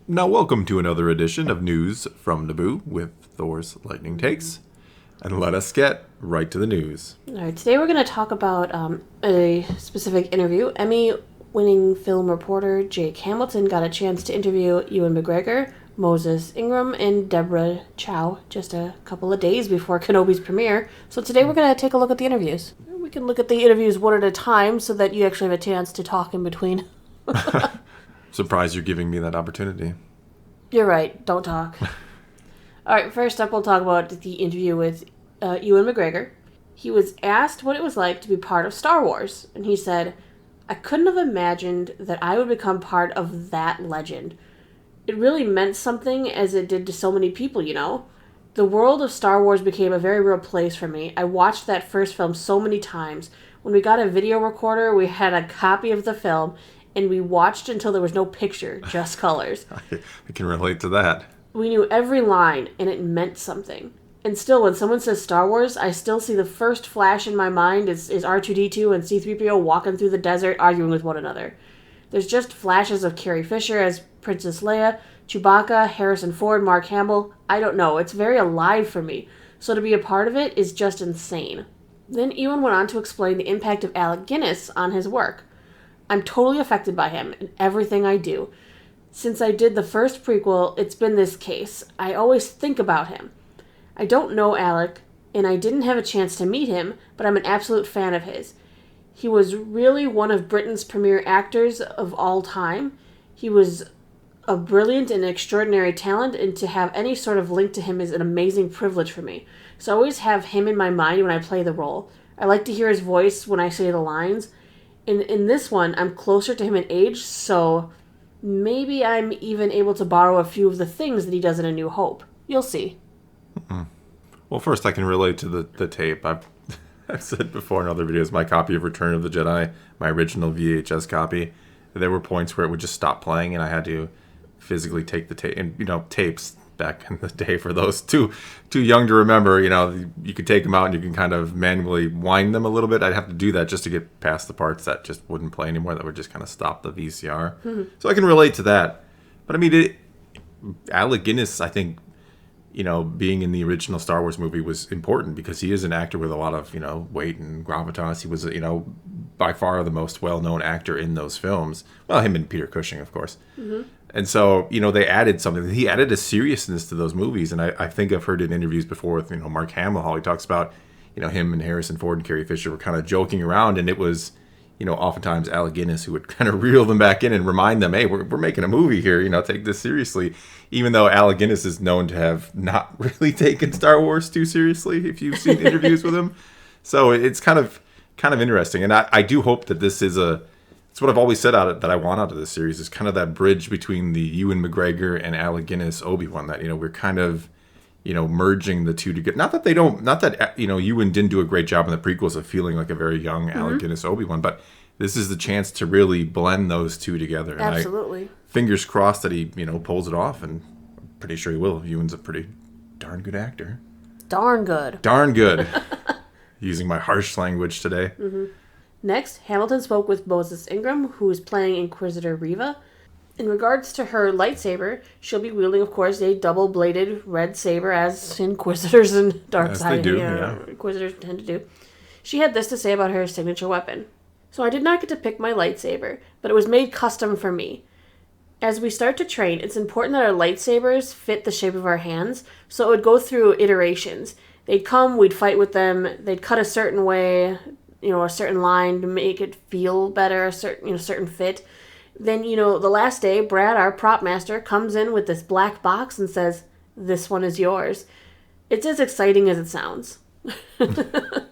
Now, welcome to another edition of News from Naboo with Thor's Lightning Takes. And let us get right to the news. All right, today we're going to talk about a specific interview. Emmy-winning film reporter Jake Hamilton got a chance to interview Ewan McGregor, Moses Ingram, and Deborah Chow just a couple of days before Kenobi's premiere. So today we're going to take a look at the interviews. We can look at the interviews one at a time so that you actually have a chance to talk in between. Surprised you're giving me that opportunity. You're right. Don't talk. All right, first up, we'll talk about the interview with Ewan McGregor. He was asked what it was like to be part of Star Wars, and he said, "I couldn't have imagined that I would become part of that legend. It really meant something as it did to so many people, you know? The world of Star Wars became a very real place for me. I watched that first film so many times. When we got a video recorder, we had a copy of the film, and we watched until there was no picture, just colors. I can relate to that. We knew every line, and it meant something. And still, when someone says Star Wars, I still see the first flash in my mind is R2-D2 and C-3PO walking through the desert arguing with one another. There's just flashes of Carrie Fisher as Princess Leia, Chewbacca, Harrison Ford, Mark Hamill. I don't know. It's very alive for me. So to be a part of it is just insane." Then Ewan went on to explain the impact of Alec Guinness on his work. "I'm totally affected by him in everything I do. Since I did the first prequel, it's been this case. I always think about him. I don't know Alec, and I didn't have a chance to meet him, but I'm an absolute fan of his. He was really one of Britain's premier actors of all time. He was a brilliant and extraordinary talent, and to have any sort of link to him is an amazing privilege for me. So I always have him in my mind when I play the role. I like to hear his voice when I say the lines. In this one, I'm closer to him in age, so maybe I'm even able to borrow a few of the things that he does in A New Hope. You'll see." Well, first I can relate to the tape. I've said before in other videos, my copy of Return of the Jedi, my original VHS copy, there were points where it would just stop playing and I had to physically take the tape. And, tapes back in the day, for those too young to remember, you could take them out and you can kind of manually wind them a little bit. I'd have to do that just to get past the parts that just wouldn't play anymore, that would just kind of stop the VCR. Mm-hmm. So I can relate to that. But I mean, Alec Guinness, I think, being in the original Star Wars movie was important because he is an actor with a lot of, weight and gravitas. He was, by far the most well-known actor in those films. Well, him and Peter Cushing, of course. Mm-hmm. And so, they added something. He added a seriousness to those movies. And I think I've heard in interviews before with, Mark Hamill, how he talks about, him and Harrison Ford and Carrie Fisher were kind of joking around. And it was, oftentimes Alec Guinness who would kind of reel them back in and remind them, hey, we're making a movie here, take this seriously. Even though Alec Guinness is known to have not really taken Star Wars too seriously, if you've seen interviews with him. So it's kind of interesting. And I do hope that this is it's what I've always said that I want out of this series, is kind of that bridge between the Ewan McGregor and Alec Guinness Obi-Wan, that, we're kind of, merging the two together. Not that Ewan didn't do a great job in the prequels of feeling like a very young Alec Guinness Obi-Wan, but this is the chance to really blend those two together. And absolutely. Fingers crossed that he, pulls it off, and I'm pretty sure he will. Ewan's a pretty darn good actor. Darn good. Darn good. Using my harsh language today. Mm-hmm. Next, Hamilton spoke with Moses Ingram, who is playing Inquisitor Reva. In regards to her lightsaber, she'll be wielding, of course, a double-bladed red saber, as Inquisitors and Darkseid Inquisitors tend to do. She had this to say about her signature weapon. "So I did not get to pick my lightsaber, but it was made custom for me. As we start to train, it's important that our lightsabers fit the shape of our hands, so it would go through iterations. They'd come, we'd fight with them, they'd cut a certain way, a certain line to make it feel better, a certain fit. Then, the last day, Brad, our prop master, comes in with this black box and says, 'This one is yours.' It's as exciting as it sounds." I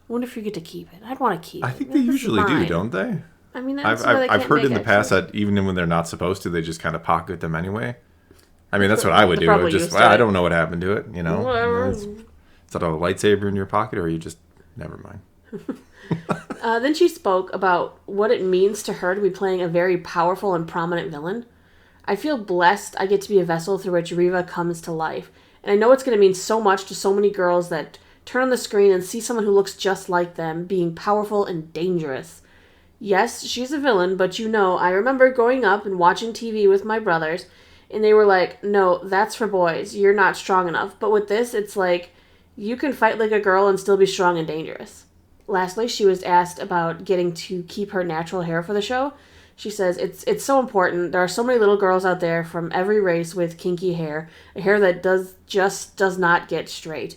wonder if you get to keep it. I'd want to keep it. I think they usually do, don't they? I mean, I've heard in the past that even when they're not supposed to, they just kind of pocket them anyway. I mean, that's what I would do. I don't know what happened to it, Whatever. Is that a lightsaber in your pocket, or you just, never mind. Then she spoke about what it means to her to be playing a very powerful and prominent villain. "I feel blessed I get to be a vessel through which Reva comes to life. And I know it's going to mean so much to so many girls that turn on the screen and see someone who looks just like them being powerful and dangerous. Yes, she's a villain, but I remember growing up and watching TV with my brothers, And they were like, no, that's for boys. You're not strong enough. But with this, it's like, you can fight like a girl and still be strong and dangerous. Lastly, she was asked about getting to keep her natural hair for the show. She says, it's so important. There are so many little girls out there from every race with kinky hair. A hair that does not get straight.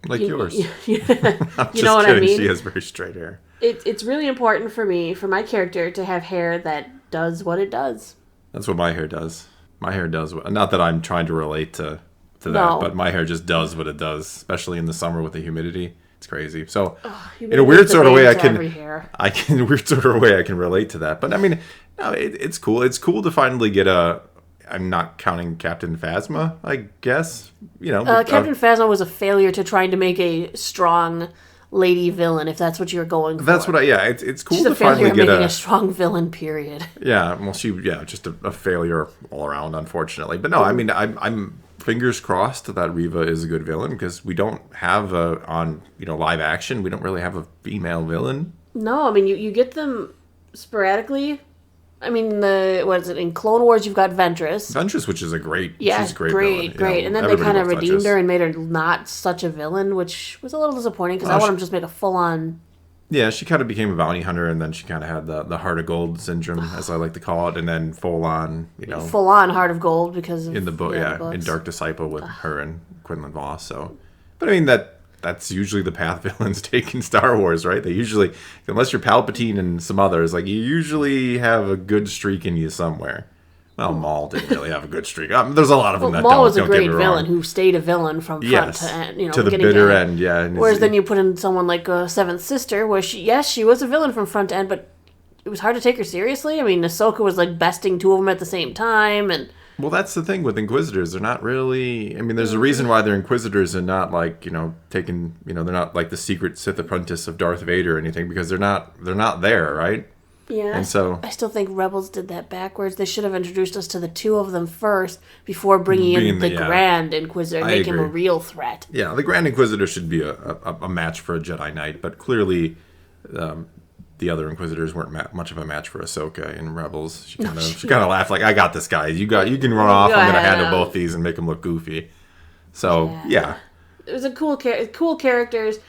Like yours. You know what kidding. I mean? She has very straight hair. It's really important for me, for my character, to have hair that does what it does. That's what my hair does. My hair does. Not that I'm trying to relate to that, No. but my hair just does what it does, especially in the summer with the humidity. It's crazy. So, in a Humidity weird is the sort of way, bane to every hair. in a weird sort of way, I can relate to that. But I mean, no, it's cool. It's cool to finally get I'm not counting Captain Phasma, I guess. Captain Phasma was a failure to trying to make a strong lady villain, if that's what you're going for. That's what it's cool She's to a failure finally of get making a strong villain, period. Yeah, well, just a failure all around, unfortunately. But no, I mean, I'm fingers crossed that Reva is a good villain, because we don't have on live action, we don't really have a female villain. No, I mean, you get them sporadically. I mean, in Clone Wars, you've got Ventress. Ventress, which is she's a great villain. Great. And then they kind of redeemed her and made her not such a villain, which was a little disappointing, because I want them to just make a full-on... Yeah, she kind of became a bounty hunter, and then she kind of had the Heart of Gold syndrome, as I like to call it, and then full-on, Full-on Heart of Gold, because of... In the book, the in Dark Disciple with her and Quinlan Voss, so... But I mean, that's usually the path villains take in Star Wars, right? They usually, unless you're Palpatine and some others, like, you usually have a good streak in you somewhere. Well, Maul didn't really have a good streak. There's a lot of them that Maul don't. was a Don't great get me villain wrong. who stayed a villain from front to end, to the bitter end, yeah. Whereas then you put in someone like Seventh Sister, where she was a villain from front to end, but it was hard to take her seriously. I mean, Ahsoka was like besting two of them at the same time, and... Well, that's the thing with Inquisitors. They're not really... I mean, there's a reason why they're Inquisitors and not like, taking... they're not like the secret Sith apprentice of Darth Vader or anything, because they're not there, right? Yeah, and so I still think Rebels did that backwards. They should have introduced us to the two of them first before bringing in the Grand Inquisitor and make him a real threat. Yeah, the Grand Inquisitor should be a match for a Jedi Knight, but clearly the other Inquisitors weren't much of a match for Ahsoka in Rebels. She kind of laughed like, "I got this guy. You can run off. I'm going to handle both these and make them look goofy." So yeah. It was a cool characters.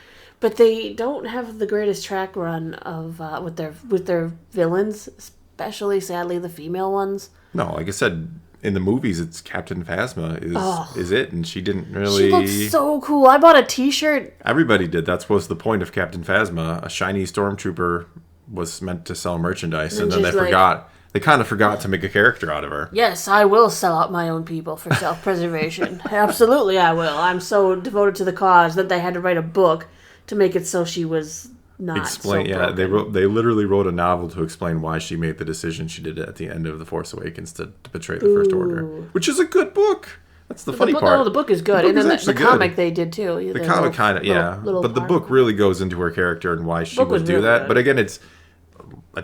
But they don't have the greatest track run of with their villains, especially, sadly, the female ones. No, like I said, in the movies, it's Captain Phasma is it, and she didn't really... She looks so cool. I bought a T-shirt. Everybody did. That was the point of Captain Phasma. A shiny stormtrooper was meant to sell merchandise, and then they forgot. They kind of forgot to make a character out of her. Yes, I will sell out my own people for self-preservation. Absolutely, I will. I'm so devoted to the cause that they had to write a book to make it so she was not so broken. They literally wrote a novel to explain why she made the decision she did at the end of The Force Awakens to betray the First Order, which is a good book. That's the funny part. No, the book is good, and then the comic they did too. The comic kind of, but the book really goes into her character and why she would do that. Good. But again, it's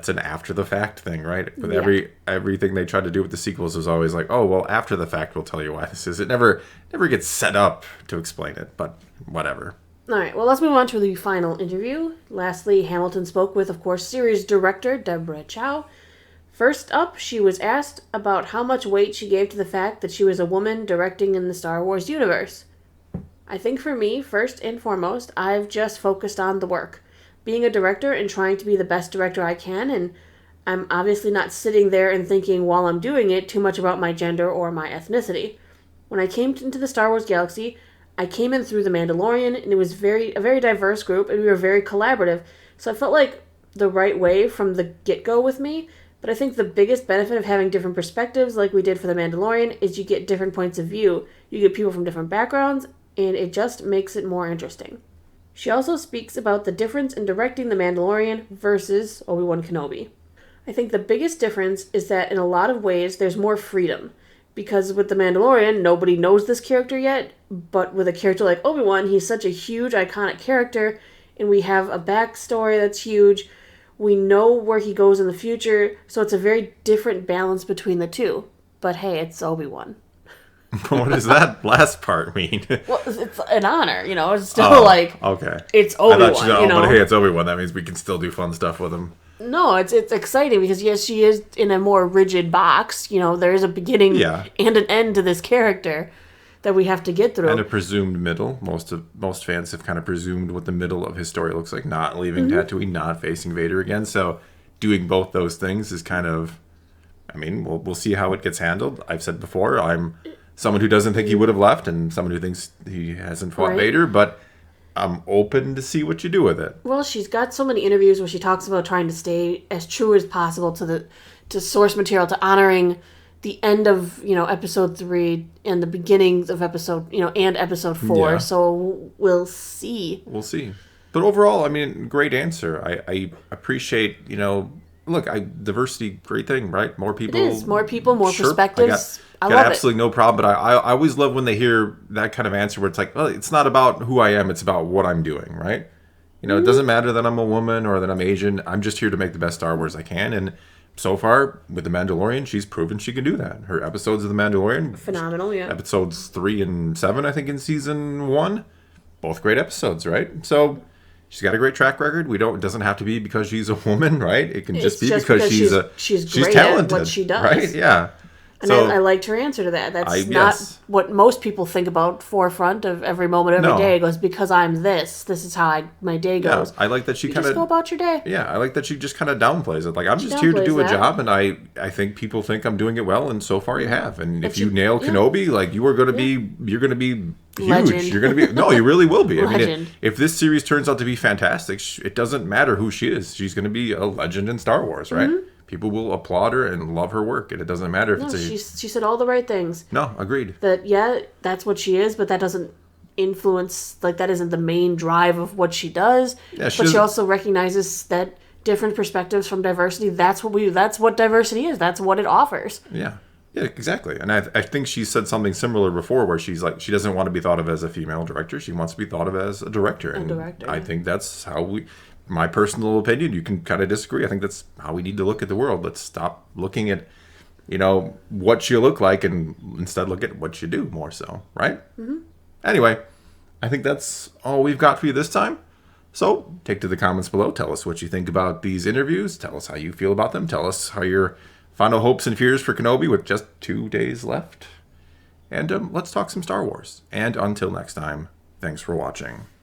an after the fact thing, right? With everything they tried to do with the sequels was always like, oh well, after the fact we'll tell you why this is. It never gets set up to explain it, but whatever. All right, well, let's move on to the final interview. Lastly, Hamilton spoke with, of course, series director Deborah Chow. First up, she was asked about how much weight she gave to the fact that she was a woman directing in the Star Wars universe. I think for me, first and foremost, I've just focused on the work. Being a director and trying to be the best director I can, and I'm obviously not sitting there and thinking while I'm doing it too much about my gender or my ethnicity. When I came into the Star Wars galaxy, I came in through The Mandalorian, and it was a very diverse group, and we were very collaborative. So I felt like the right way from the get-go with me. But I think the biggest benefit of having different perspectives, like we did for The Mandalorian, is you get different points of view. You get people from different backgrounds, and it just makes it more interesting. She also speaks about the difference in directing The Mandalorian versus Obi-Wan Kenobi. I think the biggest difference is that in a lot of ways, there's more freedom. Because with The Mandalorian, nobody knows this character yet, but with a character like Obi-Wan, he's such a huge, iconic character, and we have a backstory that's huge. We know where he goes in the future, so it's a very different balance between the two. But hey, it's Obi-Wan. What does that last part mean? Well, it's an honor, it's still okay. It's Obi-Wan, but hey, it's Obi-Wan. That means we can still do fun stuff with him. No, it's exciting because yes, she is in a more rigid box. You know, there is a beginning and an end to this character that we have to get through. And a presumed middle. Most fans have kind of presumed what the middle of his story looks like, not leaving Tatooine, not facing Vader again. So doing both those things is kind of, I mean, we'll see how it gets handled. I've said before, I'm someone who doesn't think he would have left and someone who thinks he hasn't fought Vader, but I'm open to see what you do with it. Well, she's got so many interviews where she talks about trying to stay as true as possible to source material, to honoring the end of, episode 3 and the beginnings of episode 4. Yeah. So we'll see. We'll see. But overall, I mean, great answer. I appreciate, diversity, great thing, right? More people. It is. More people, more perspectives. I love absolutely no problem, but I always love when they hear that kind of answer where it's like, well, it's not about who I am, it's about what I'm doing, right? It doesn't matter that I'm a woman or that I'm Asian. I'm just here to make the best Star Wars I can. And so far, with The Mandalorian, she's proven she can do that. Her episodes of The Mandalorian, phenomenal, yeah. Episodes 3 and 7, I think, in season 1, both great episodes, right? So she's got a great track record. It doesn't have to be because she's a woman, right? It can just be because she's great talented at what she does, right? Yeah. And I liked her answer to that. That's not what most people think about forefront of every moment of every day. It goes, because I'm this. This is how my day goes. Yeah, I like that she kind of... just go about your day. Yeah, I like that she just kind of downplays it. Like, I'm just here to do a job, and I think people think I'm doing it well, and so far you have. And if you nail Kenobi, like, you're going to be huge. Legend. You're going to be... No, you really will be. Legend. I mean, if this series turns out to be fantastic, it doesn't matter who she is. She's going to be a legend in Star Wars, right? Mm-hmm. People will applaud her and love her work, and it doesn't matter if she said all the right things. No, agreed. That, that's what she is, but that doesn't influence, that isn't the main drive of what she does. Yeah, she also recognizes that different perspectives from diversity, that's what diversity is. That's what it offers. Yeah. Yeah, exactly. And I think she said something similar before where she's like, she doesn't want to be thought of as a female director. She wants to be thought of as a director. I think that's how my personal opinion, you can kind of disagree. I think that's how we need to look at the world. Let's stop looking at, what you look like and instead look at what you do more so, right? Mm-hmm. Anyway, I think that's all we've got for you this time. So take to the comments below. Tell us what you think about these interviews. Tell us how you feel about them. Tell us how your final hopes and fears for Kenobi with just 2 days left. And let's talk some Star Wars. And until next time, thanks for watching.